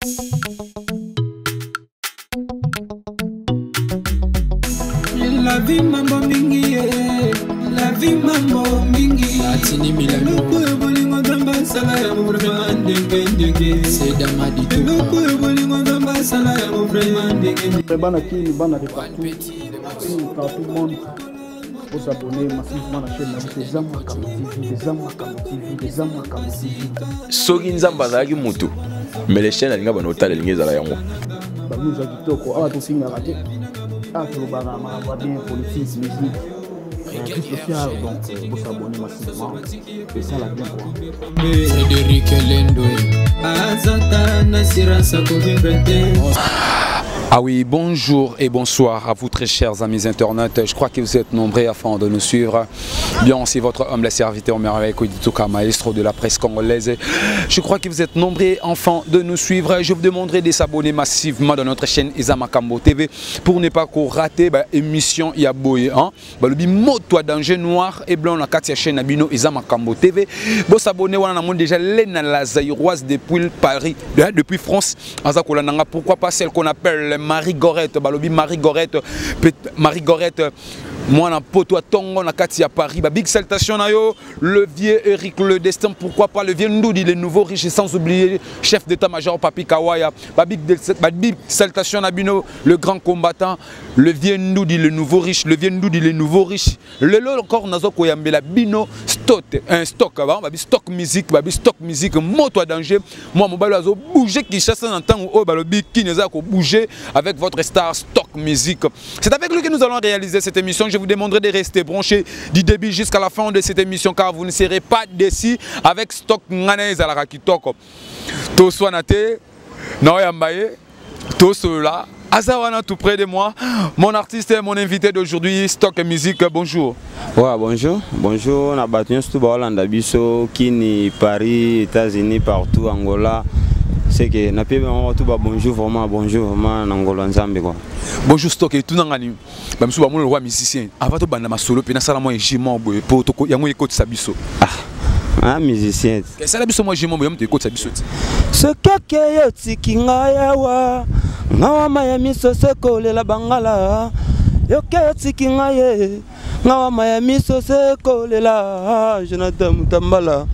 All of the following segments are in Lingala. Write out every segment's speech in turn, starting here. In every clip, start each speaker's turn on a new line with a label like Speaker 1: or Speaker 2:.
Speaker 1: La vie mambo mingi, la vie mambo mingi. Atini milano. Loko bolingo damba sala ya vraiment ndenge. C'est damadi tout. Loko bolingo damba sala ya vraiment ndenge.
Speaker 2: Bana kini bana de partout. Tout le monde faut s'abonner massivement à la chaîne des Zama Kambo TV, des Zama Kambo TV, des Zama Kambo TV.
Speaker 3: Soki nzamba zaki mutu. Mais les chaînes alinga bana otale lingi zala yango.
Speaker 2: Ba nous a kitoko awa to singa raté. Ah to bana ma bien politique musique. Tout social donc faut s'abonner massivement. Et ça la bien quoi.
Speaker 1: Frédéric Lendoé. Azata Nasira Sakovibrete.
Speaker 4: Ah oui, bonjour et bonsoir à vous très chers amis internautes. Je crois que vous êtes nombreux afin de nous suivre. Bien, c'est votre humble serviteur merveilleux Koditoka, maestro de la presse congolaise. Je crois que vous êtes nombreux enfants de nous suivre. Je vous demanderai de s'abonner massivement dans notre chaîne Zama Kambo TV pour ne pas rater l'émission Yaboye. Le moto danger noir et blanc dans la chaîne Abino Zama Kambo TV. Vous s'abonner, on a déjà Lena la Zaïroise depuis Paris, depuis France. Pourquoi pas celle qu'on appelle Marie-Gorette, balobi Marie-Gorette, moi na poto tongo na kati ya Paris, big salutation na yo, le vieux Eric Le Destin, pourquoi pas le vieux Ndoudi, le nouveau riche, sans oublier chef d'état-major Papi Kawaya, big salutation na bino, le grand combattant, le vieux Ndoudi, le nouveau riche, le vieux Ndoudi, le nouveau riche, le lol encore nazo koyambela bino stock, un stock, stock musique, moto à danger, moi mon balo azo bouger qui chasse en temps où balobi qui neza ko bouger avec votre star Stock Music. C'est avec lui que nous allons réaliser cette émission. Je vous demanderai de rester branchés du début jusqu'à la fin de cette émission car vous ne serez pas déçus avec Stock Ngane Zalaka Kitoko. To Swanate, Noyambaye, to cela. Azawana tout près de moi, mon artiste et mon invité d'aujourd'hui, Stock Music, bonjour.
Speaker 5: Ouais, bonjour. Bonjour, on a battu tout Hollande, Bisso, Kini, Paris, États-Unis, partout, Angola. C'est que n'a pas tout bonjour vraiment en Angola Nzambe quoi.
Speaker 4: Bonjour Stock et tout nangani. Ba msuba mo le roi musicien. Avant to banda ma solo pe na sala mo jimo boy po to yango écoute sa biso.
Speaker 5: Ah musicien.
Speaker 4: Que sala biso mo jimo boy mo écoute sa biso.
Speaker 5: Ce keke yo tikinga yawa. Ngawa maya miso se kole la bangala. Yo ke tikinga ye. Ngawa maya miso se kole la. Jonathan Mutambala.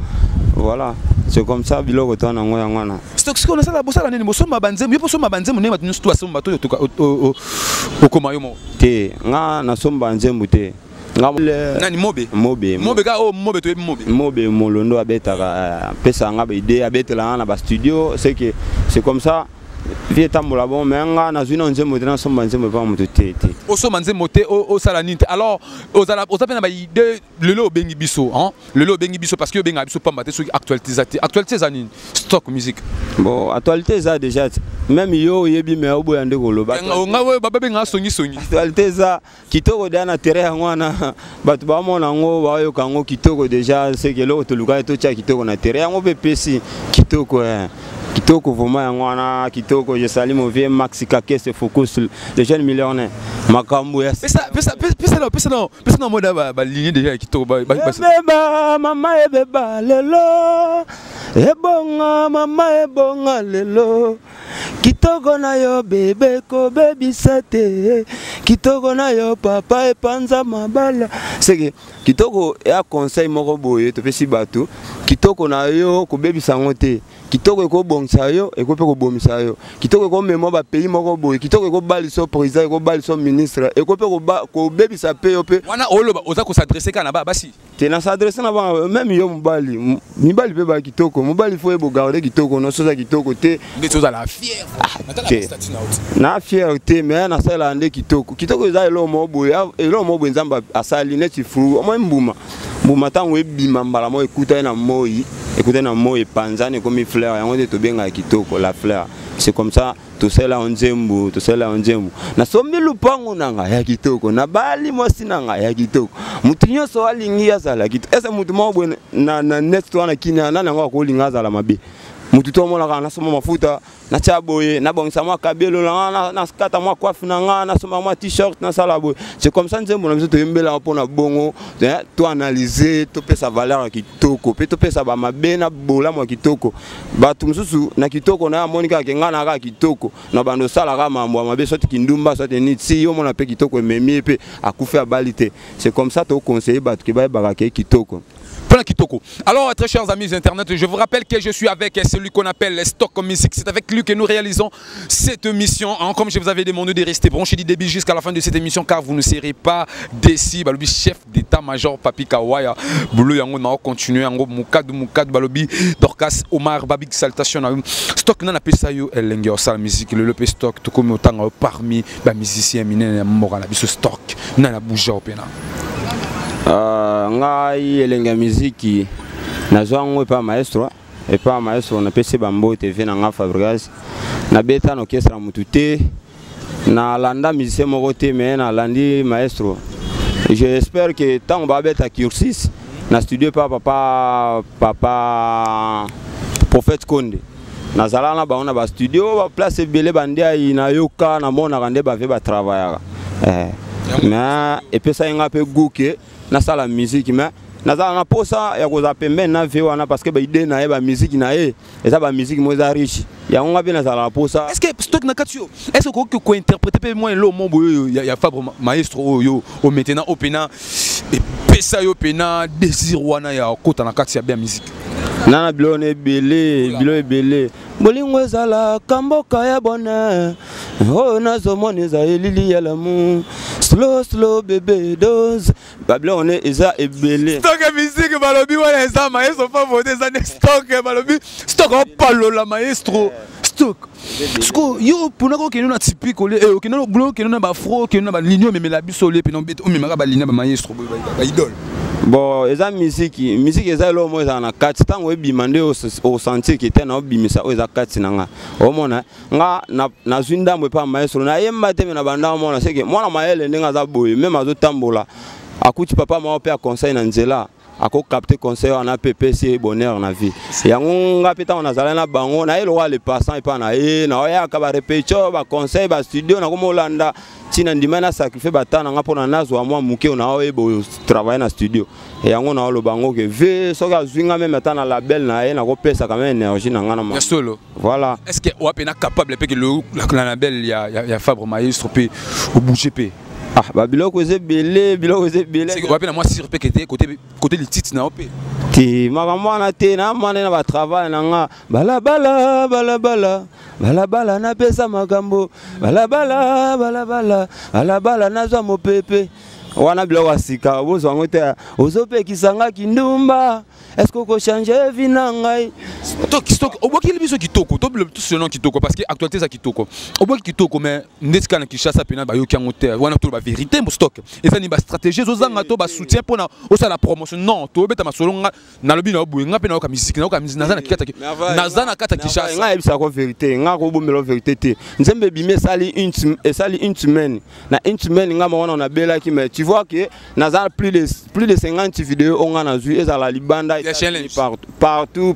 Speaker 5: Voilà. C'est comme ça, bilo retourne en Goyangwana.
Speaker 4: Stock, ce qu'on a ça la bosse à l'année, nous sommes à Banzem, nous sommes à Banzem, nous sommes tous à son bateau au Comayomo.
Speaker 5: Té, na sommes Banzem, té.
Speaker 4: Nani Mobe. Mobe, Mobe, tu es Mobe.
Speaker 5: Mobe, Molondo, Abeta, Pesa, Abede, Abeta, là, dans le studio, c'est comme ça. Vieux tambola bon mais nga na zuna nzembo tena somba nzembo pa mutu té
Speaker 4: o somba nzembo té o salanite alors aux appena ba ide lelo bengi biso hein lelo bengi biso parce que benga biso pa maté sur actualité zanine Stock Music
Speaker 5: bon actualité za déjà même yo yebi me obo yande koloba
Speaker 4: nga we baba benga songi
Speaker 5: actualité za kitoko dana terrain ngwana batu ba mona ngo ba yo kango kitoko déjà c'est que lo to luka to cha kitoko na terrain ngo pepesi kitoko Kitoko vraiment yangwana kitoko je salue mon vieux Maxi Kake se focus les jeunes millionnaires makambo ya
Speaker 4: pesa mode ba ligne déjà kitoko ba
Speaker 5: mama ebeba lelo ebonga mama ebonga lelo kitoko na yo bebe ko baby sate kitoko na yo papa epanza mabala c'est que kitoko ya conseil moko boye to pesi bato kitoko na yo ko baby sangote kitoko ko bongisa yo e ko pe ko bomisa yo kitoko ko memo ba pays moko boye kitoko ko baliso président ko baliso ministre e ko pe ko baby sa pe yo pe
Speaker 4: wana oloba oza ko s'adresser kana ba basi
Speaker 5: te na s'adresser na ba même yo mobali pe ba kitoko mobali faut e bo garder kitoko no so za kitoko te
Speaker 4: ndeto za la fière
Speaker 5: na fierté mais na sala ande kitoko eza elo mo boye elo mo boye nzamba asali neti fru mo mbuma tango ebima mbala mo écouter na moi panzane comme fleur yango de to benga kitoko la fleur c'est comme ça tout cela en nzembo na sombi lupango nanga ya kitoko na bali mosi nanga ya kitoko mutinyo so alingi ya sala kitoko esa mutu mo boye na next wana kinya na ngo ko linga sala mabe
Speaker 6: mutu to mona na soma mafuta na chaboye na bongisa mwa kabelo na skata mwa coiffe na nga na soma mwa t-shirt na sala boye. C'est comme ça nzembo na biso to yembela pona bongo to analyser to pesa valeur ya kitoko pe to pesa ba mabe na bola mwa kitoko batu mususu na kitoko na monika ke nga na ka kitoko na bando sala ka mambo mabe soki kindumba soki ni si yo mona pe kitoko ememi pe akufa balite. C'est comme ça to conseiller batu ke ba baraka kitoko.
Speaker 4: Kitoko. Alors très chers amis internet, je vous rappelle que je suis avec celui qu'on appelle Stock Music. C'est avec lui que nous réalisons cette émission. Comme je vous avais demandé de rester branché du début jusqu'à la fin de cette émission, car vous ne serez pas déçus. Balobi chef d'état-major Papi Kawaya. Boulou yango na continuer yango mukad balobi Dorcas Omar Babik Saltation. Stock na pesa yo elenge osala musique le lope Stock to comme autant parmi ba musiciens minene morala biso Stock na la bouja opena.
Speaker 6: Ngai elenga muziki nazwango pa maestro na pese bambo TV na nga Fabregas na beta no orchestre mutute na landa musicien moko te mais na landi maestro. J'espère que tant on va beta cursus na studio pa papa Prophète Konde na zala na baona ba studio ba place belé bandia ina yoka na mona rande ba ve ba travailler mais et puis ça y a un peu gouké na sala musique mais na za na posa ya ko za pembe na ve wana parce que ba idée na ba musique na et ça ba musique mo za riche ya on nga na sala posa. Est-ce
Speaker 4: que Stock na katio est-ce que ko interpréter pe moi lo mon boyo ya Fabre maestro yo au maintenant opena et pesa yo pena désir wana ya kota na katia bien musique
Speaker 6: nana bilone belé bolingo ezala kamboka ya bona oh nazo moneza elili ya lamu slow bébé dose babilone eza ebele
Speaker 4: Stock musique balobi wana eza maestro fa voter za Stock balobi Stock opalola maestro Stock Sko yo puna ko kenu na typique ole e kenu blo kenu na ba fro kenu na ba ligne mais la biso le pe no beto o memaka ba ligne ba maestro ba idole.
Speaker 6: Bon, eza musique eza lo mo eza na kati tango ebimande au sentir qui était na obimisa o eza kati nanga o mona nga na zwinda mwe pa maestro na yemba te na banda mona seke mwana maele ndenga za boye même azo tambola akuti papa ma pe a conseil na nzela ako capter conseil na PPC bonheur na vie yango nga peta on azala na bango na elo wa le passant et pa na na oya ka ba repetition ba conseil ba studio na ko molanda tina ndimana sacrifier batana nga pona nazo wa mwa muke na oyo travailler na studio et yango na lo bango ke ve soka zwinga même atana label na na ko pesa quand même énergie na nga na
Speaker 4: solo
Speaker 6: voilà.
Speaker 4: Est-ce que on est capable que la label ya Fabre maestro pe au bouger pe
Speaker 6: ah ba biloko ze belé
Speaker 4: c'est que moi si côté côté les titres na op
Speaker 6: ti makambo na te na mane na ba travail na nga balabala na pesa makambo balabala na zwa mopepe wana biloko asika bozo ngo te ozope kisanga kindumba est-ce qu'on peut changer vie na ngai
Speaker 4: Stock au boki libiso kitoko to ce nom kitoko parce que actualité ça kitoko au boki kitoko mais netika na Kinshasa pena ba yoki ngo te wana to ba vérité mo Stock et ça ni ba stratégie zozanga to ba soutien pour na osa la promotion non to beta masolo na lobi na obu nga pena ka musique na na kata Kinshasa
Speaker 6: nga ebisa ko vérité nga ko bomelo vérité te nzembe bimé sali une semaine na une semaine nga mona na bela ki mais tu vois que na plus de 50 vidéos on a vu et à la libanda partout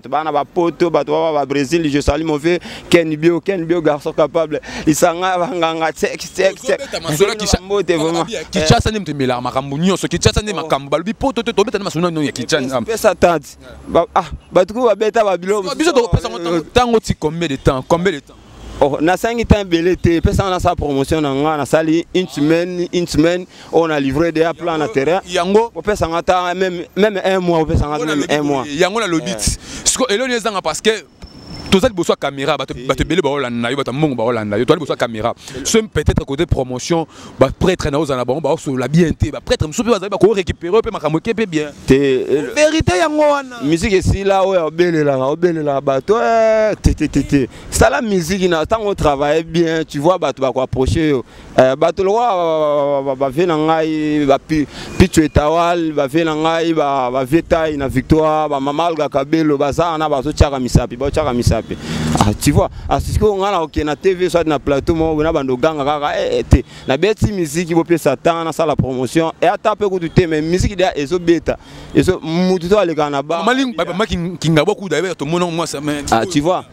Speaker 6: bana ba poto ba Brésil je salue mon vieux Ken Bio garçon capable isanga banganga check
Speaker 4: Kinshasa ni mtemela makambo nyonso Kinshasa ni makambo balobi poto to beta na masuna no ya Kinshasa
Speaker 6: pesa tati ba tuku ba beta ba bilo
Speaker 4: biso to pesa tango ti combien de temps
Speaker 6: oh na 5 temps belé te pesa na sa promotion na sali une semaine on a livré des plans na terrain
Speaker 4: yango
Speaker 6: on pesa ngata même un mois on pesa ngata même un mois
Speaker 4: yango na lobit sko elo nezanga parce que tozali boso caméra bato belé ba Hollanda yo bato mongo ba Hollanda yo tozali boso caméra ce peut-être côté promotion ba prêtre na ozana ba so la bien te ba prêtre mso pe bazali ba ko récupérer pe makambo ke pe bien
Speaker 6: te
Speaker 4: vérité yango wana
Speaker 6: musique ici là oyo obelela bato te ça la musique na tant on travaille bien tu vois bato ba ko approcher yo bato lo ba vena ngai ba pitu etawal ba vena ngai ba veta na victoire ba mamalga kabelo bazana ba so chaka misapi tu vois, si on a na TV soit na plateau on a bando ganga kaka na beti musique bo pe satan na la promotion et atape ko tuté mais musique dia ezo beta ezo mutu to ale kana ba
Speaker 4: maling ba kinga beaucoup d'ailleurs tout mon moi ça mais
Speaker 6: tu vois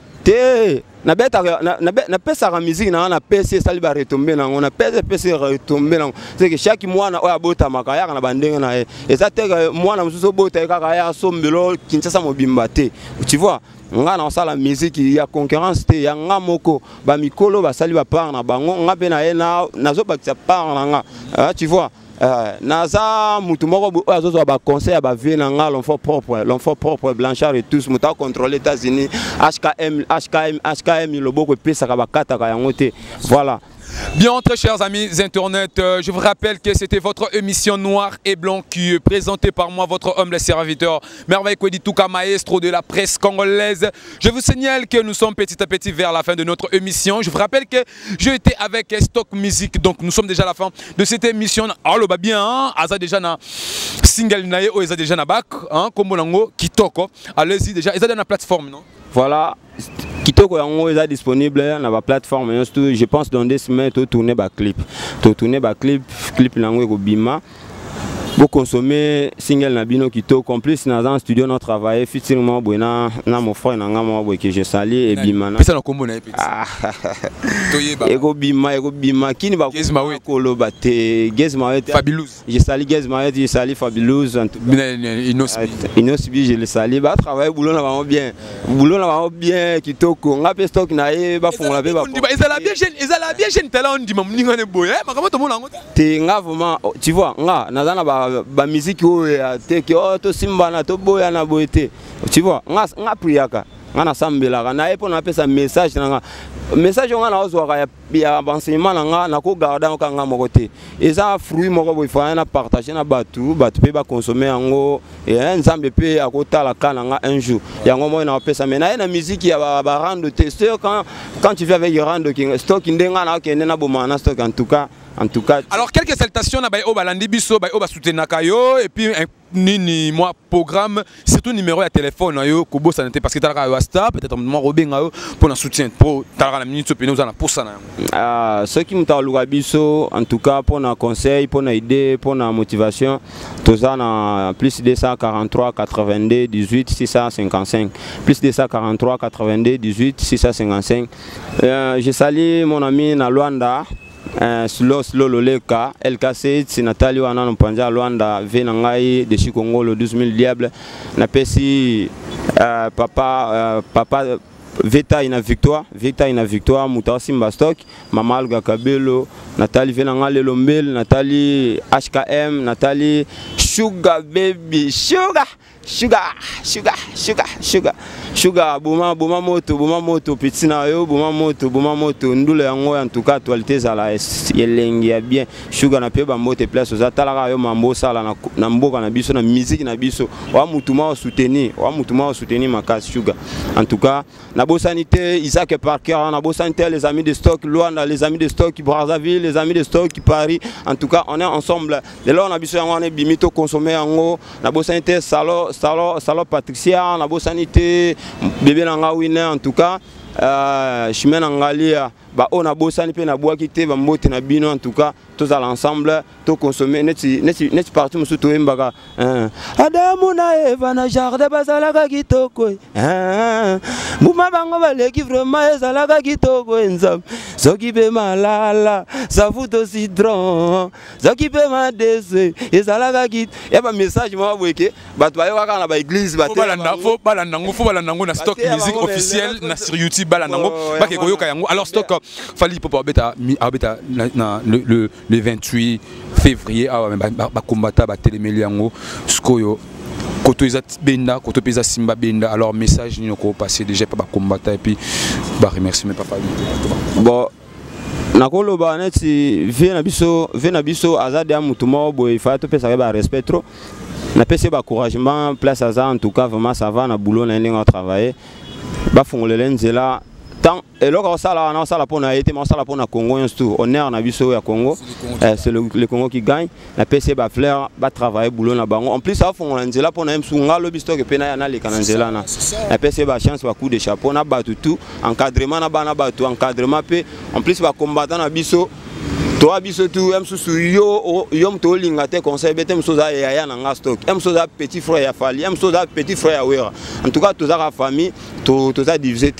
Speaker 6: na beta na pesa la musique na PC sali ba retomber na on a PC retomber na c'est que chaque mois na oya bota makaya na bandenge na et ça te moi na muso bota kaka ya sombelo kinchasa mobimba te tu vois nga na sala musique ya concurrence te ya nga moko ba mikolo ba sali ba par na bango nga pe na ye na zo ba par na nga tu vois naza mutu moko azozo ba conseil ba vie na nga l'enfant propre Blanchard et tous muta contrôler États-Unis HKM loboko pesa ka ba kata ka yango te voilà.
Speaker 4: Bien, très chers amis Internet, je vous rappelle que c'était votre émission Noir et Blanc qui est présentée par moi, votre humble serviteur, Merveille Kwedituka, maestro de la presse congolaise. Je vous signale que nous sommes petit à petit vers la fin de notre émission. Je vous rappelle que j'ai été avec Stock Music, donc nous sommes déjà à la fin de cette émission. Alors, bah bien, hein, Aza déjà na single nae, ou Aza déjà na bac, hein, comme Lango, Kitoko. Allez-y déjà, Aza dans la plateforme, non?
Speaker 6: Voilà. Kitoko yango est disponible na ba plateforme je pense dans 2 semaines to tourner ba clip nango ko bima pour consommer single na bino Kitoko en plus na dans studio na travailler fitilement buena na mon frère na ngamo boy que je salue et bima na
Speaker 4: pesa na kombo na petit toyeba
Speaker 6: ego bima kini ba kolo bate Gezma
Speaker 4: Fabulous
Speaker 6: je salue Gezma je salue Fabulous Inosbi je le salue ba travailler boulot na ba bien Kitoko ngape stock na e ba fongola be ba
Speaker 4: ezala bien jeune talent on dit mam ninga ne boy makamo to mona ngota
Speaker 6: te nga vraiment tu vois nga na dans ba musique o te ke to simba na to boya na boyete tu vois nga priaka nga na sambela na e pona pesa message na nga message nga na ozwa ya enseignement na nga na ko garder ka nga moko te eza fruit moko bo ifanya na partager na batu pe ba consommer yango et nzambe pe akotala kana nga un jour yango mo na pesa mais na musique ya ba rando te quand tu fais avec rando king stock ndenga na kende na bomana stock en tout cas.
Speaker 4: Alors quelques salutations na bayo balandi biso bayo ba soutenaka yo et puis nini moi programme surtout numéro de téléphone yo ko bossa nete parce que talaka WhatsApp peut-être moi robenga yo pour un soutien pour talaka la minute pe nous na pour ça na
Speaker 6: ceux qui m'taluka biso en tout cas pour un conseil pour une idée pour une motivation tout ça na plus 243 82 18 655 plus 243 82 18 655 je salue mon ami na Luanda Slow Loleka LKC c'est Nathalie wana no panja Luanda vena ngai de Chikongo le 12000 diable na pesi papa Veta ina victoire Muta Simba Stock Mama Alga Kabelo Nathalie vena ngai Lombel Nathalie HKM Nathalie Sugar baby Sugar boma moto pitina yo boma moto ndule yango en tout cas actualité za la yelengi ya bien Sugar na pe ba moto place za talaka yo mambo sala na mboka na biso na musique na biso wa mutuma soutenir makasi Sugar en tout cas na bosanité Isaac Parker na bosanité les amis de Stock Luanda les amis de Stock Brazzaville les amis de Stock Paris en tout cas on est ensemble de là on a biso yango on est bimito consommer yango na bosanité Salo Patricia na bosanité bébé nanga winner en tout cas chemin nangalia ba ona bosani pe na boaki te ba mbote na bino en tout cas tous à l'ensemble to consommer net partout musu to embaka
Speaker 5: Adamu na Eva na jardin bazalaka kitoko muma bango baleki vraiment ezalaka kitoko nzam soki pe malala savuto citron soki pe madese ezalaka kit
Speaker 6: ya ba message mo boyeke bato bayo kaka na ba église
Speaker 4: bato balanda ngo na Stock Music officiel na sur YouTube balanda ngo bake koyoka yango alors Stock fali popo abeta le 28 février ba combattre ba télémeli yango skoyo koto ezat benda koto pesa simba benda alors message ni ko passer déjà pas ba combattre et puis ba remercier mes papa
Speaker 6: bon nakoloba neti vena biso azade amutuma boy fa to pesa ba respect trop na pesa ba encouragement place aza en tout cas vraiment ça va na boulot na ndenge travailler ba fongolele nzela tant et là ça là pour na été mais ça là pour na Congo un tour honneur na biso ya Congo c'est le Congo qui gagne la PC ba fleur ba travailler boulot na bango en plus ça font nzela pour na msunga lo bisto que pena ya na le kanzela na la PC ba chance ba coup de chapeau na ba tout encadrement na ba tout encadrement pe en plus ba combattant na biso toi biso tout em susu yo mto linga te conseil betem soza ya na nga stock em soza petit frère ya fali em soza petit frère ya wera en tout cas tous la famille tous a divisé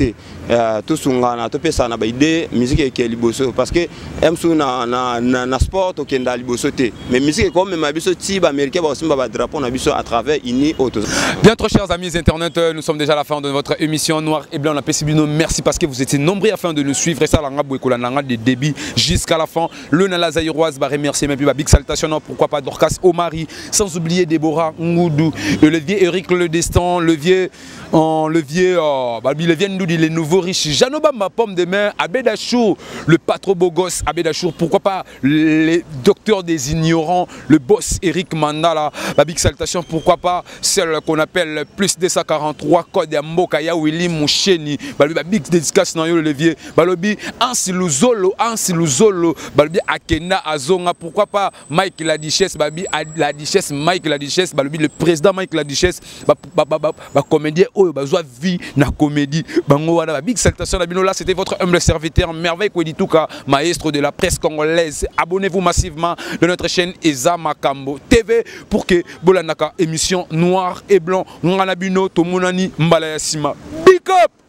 Speaker 6: tout sungana to pesa na ba idée musique qui est liboso parce que em su na sport to kenda liboso te mais musique comme ma biso ti ba américain ba aussi ba drapeau na biso à travers ini auto.
Speaker 4: Bien trop chers amis internet, nous sommes déjà à la fin de votre émission Noir et Blanc la PCBino. Merci parce que vous étiez nombreux afin de nous suivre et ça la nga boekola nanga des débits jusqu'à la fin. Le na la Zaïroise va remercier même plus ba big salutation pourquoi pas Dorcas Omari sans oublier Déborah Ngoudou le vieux Eric le Destin le vieux Ndoudi les nouveaux riches Janoba ma pomme de main Abedachou le pas trop beau gosse Abedachou pourquoi pas les docteurs des ignorants le boss Eric Mandala la big salutation pourquoi pas celle qu'on appelle plus 243 code ya Mboka ya Willy Moucheni balobi big dédicace na yo le levier balobi Ansiluzolo balobi Akena Azonga pourquoi pas Mike la Duchesse babi la Duchesse Mike la Duchesse balobi le président Mike la Duchesse ba comédien oyo bazwa vie na comédie bango wana big salutation na bino là c'était votre humble serviteur Merveille Kwedituka maestro de la presse congolaise abonnez-vous massivement de notre chaîne Eza Makambo TV pour que bolanaka émission Noir et Blanc ngana bino to monani mbala ya sima big up.